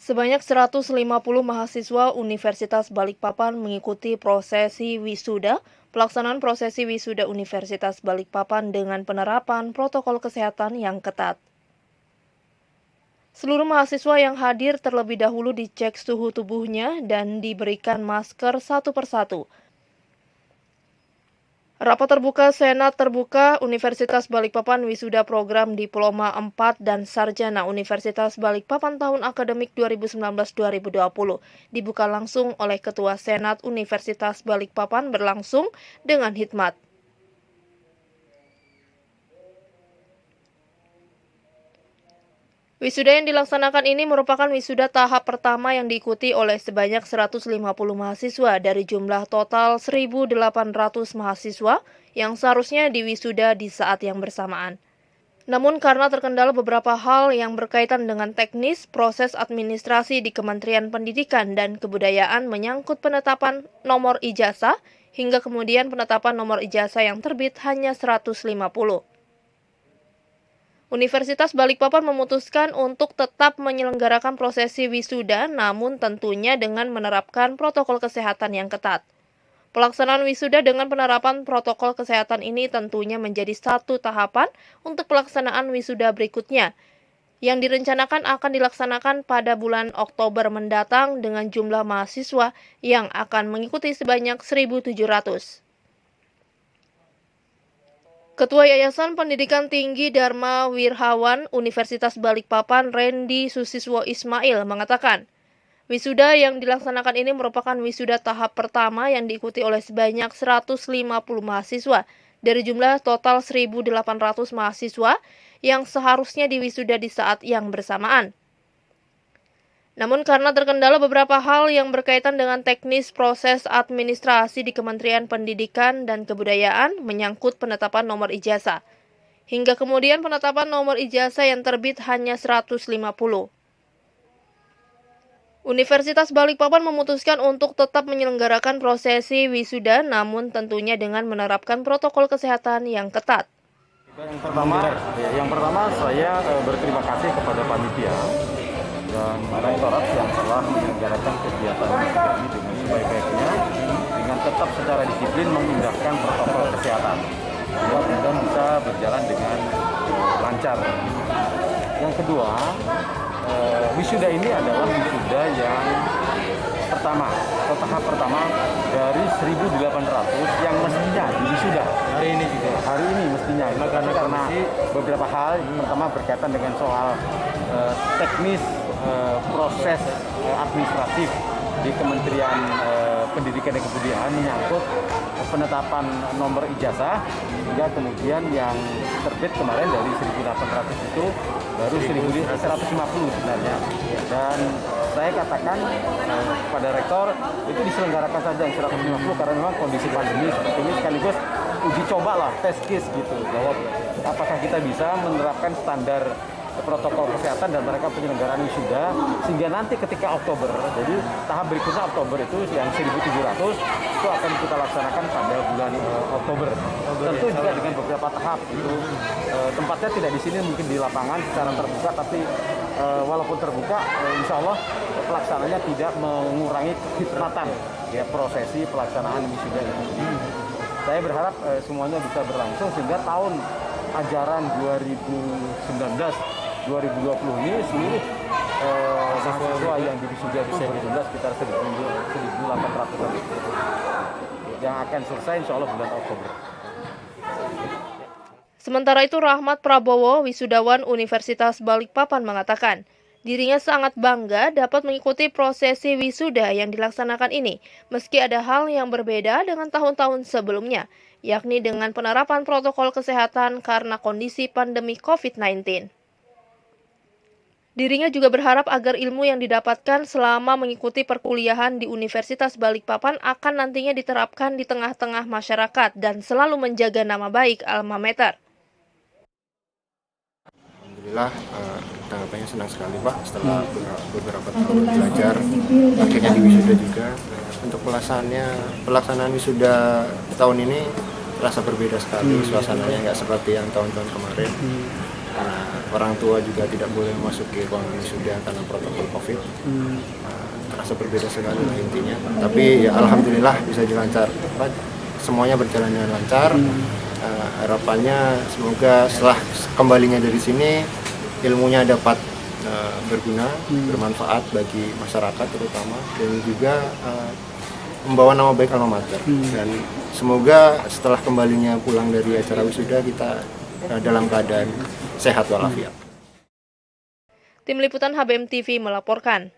Sebanyak 150 mahasiswa Universitas Balikpapan mengikuti prosesi wisuda. Pelaksanaan prosesi wisuda Universitas Balikpapan dengan penerapan protokol kesehatan yang ketat. Seluruh mahasiswa yang hadir terlebih dahulu dicek suhu tubuhnya dan diberikan masker satu persatu. Rapat terbuka Senat Terbuka Universitas Balikpapan Wisuda Program Diploma 4 dan Sarjana Universitas Balikpapan tahun akademik 2019-2020 dibuka langsung oleh Ketua Senat Universitas Balikpapan berlangsung dengan hikmat. Wisuda yang dilaksanakan ini merupakan wisuda tahap pertama yang diikuti oleh sebanyak 150 mahasiswa dari jumlah total 1.800 mahasiswa yang seharusnya diwisuda di saat yang bersamaan. Namun karena terkendala beberapa hal yang berkaitan dengan teknis, proses administrasi di Kementerian Pendidikan dan Kebudayaan menyangkut penetapan nomor ijazah, hingga kemudian penetapan nomor ijazah yang terbit hanya 150. Universitas Balikpapan memutuskan untuk tetap menyelenggarakan prosesi wisuda, namun tentunya dengan menerapkan protokol kesehatan yang ketat. Pelaksanaan wisuda dengan penerapan protokol kesehatan ini tentunya menjadi satu tahapan untuk pelaksanaan wisuda berikutnya, yang direncanakan akan dilaksanakan pada bulan Oktober mendatang dengan jumlah mahasiswa yang akan mengikuti sebanyak 1.700. Ketua Yayasan Pendidikan Tinggi Dharma Wirhawan Universitas Balikpapan Randy Susiswo Ismail mengatakan, wisuda yang dilaksanakan ini merupakan wisuda tahap pertama yang diikuti oleh sebanyak 150 mahasiswa dari jumlah total 1.800 mahasiswa yang seharusnya diwisuda di saat yang bersamaan. Namun karena terkendala beberapa hal yang berkaitan dengan teknis proses administrasi di Kementerian Pendidikan dan Kebudayaan menyangkut penetapan nomor ijazah, hingga kemudian penetapan nomor ijazah yang terbit hanya 150. Universitas Balikpapan memutuskan untuk tetap menyelenggarakan prosesi wisuda, namun tentunya dengan menerapkan protokol kesehatan yang ketat. Yang pertama saya berterima kasih kepada panitia dan rektorat yang telah menyelenggarakan kegiatan ini dengan sebaik-baiknya dengan tetap secara disiplin mengindahkan protokol kesehatan dan bisa berjalan dengan lancar. Yang kedua, wisuda ini adalah wisuda yang pertama atau tahap pertama dari 1.800 yang mestinya diwisuda hari ini mestinya karena beberapa hal. Pertama berkaitan dengan soal teknis proses administratif di Kementerian Pendidikan dan Kebudayaan menyangkut penetapan nomor ijazah, hingga kemudian yang terbit kemarin dari 1.800 itu baru 1.150 sebenarnya. Dan saya katakan pada rektor itu diselenggarakan saja yang 150 karena memang kondisi pandemi seperti ini, sekaligus uji coba lah, test case gitu, bahwa apakah kita bisa menerapkan standar protokol kesehatan dan mereka penyelenggaraan wisuda sehingga nanti ketika Oktober, jadi tahap berikutnya Oktober itu yang 1.700 itu akan kita laksanakan pada bulan Oktober. Tentu juga dengan beberapa tahap itu tempatnya tidak di sini, mungkin di lapangan secara terbuka, tapi walaupun terbuka insya Allah pelaksanaannya tidak mengurangi kehikmatan ya prosesi pelaksanaan wisuda ini. Saya berharap semuanya bisa berlangsung sehingga tahun ajaran 2019-2020 ini seluruh mahasiswa yang diwisuda bisa berjumlah sekitar 1.800 yang akan selesai insya Allah bulan Oktober. Sementara itu Rahmat Prabowo, wisudawan Universitas Balikpapan mengatakan, dirinya sangat bangga dapat mengikuti prosesi wisuda yang dilaksanakan ini, meski ada hal yang berbeda dengan tahun-tahun sebelumnya, yakni dengan penerapan protokol kesehatan karena kondisi pandemi COVID-19. Dirinya juga berharap agar ilmu yang didapatkan selama mengikuti perkuliahan di Universitas Balikpapan akan nantinya diterapkan di tengah-tengah masyarakat dan selalu menjaga nama baik alma mater. Alhamdulillah, tanggapannya senang sekali Pak, setelah beberapa tahun belajar akhirnya di wisuda juga. Untuk pelaksanaan wisuda tahun ini terasa berbeda sekali, suasananya nggak seperti yang tahun-tahun kemarin. orang tua juga tidak boleh memasuki ruangan wisuda karena protokol COVID. Terasa berbeda sekali lah intinya. Tapi ya alhamdulillah bisa semuanya berjalan dengan lancar. Harapannya semoga setelah kembalinya dari sini ilmunya dapat berguna, bermanfaat bagi masyarakat terutama, dan juga membawa nama baik alma mater. Dan semoga setelah kembalinya pulang dari acara wisuda kita dalam keadaan sehat walafiat. Tim Liputan HBM TV melaporkan.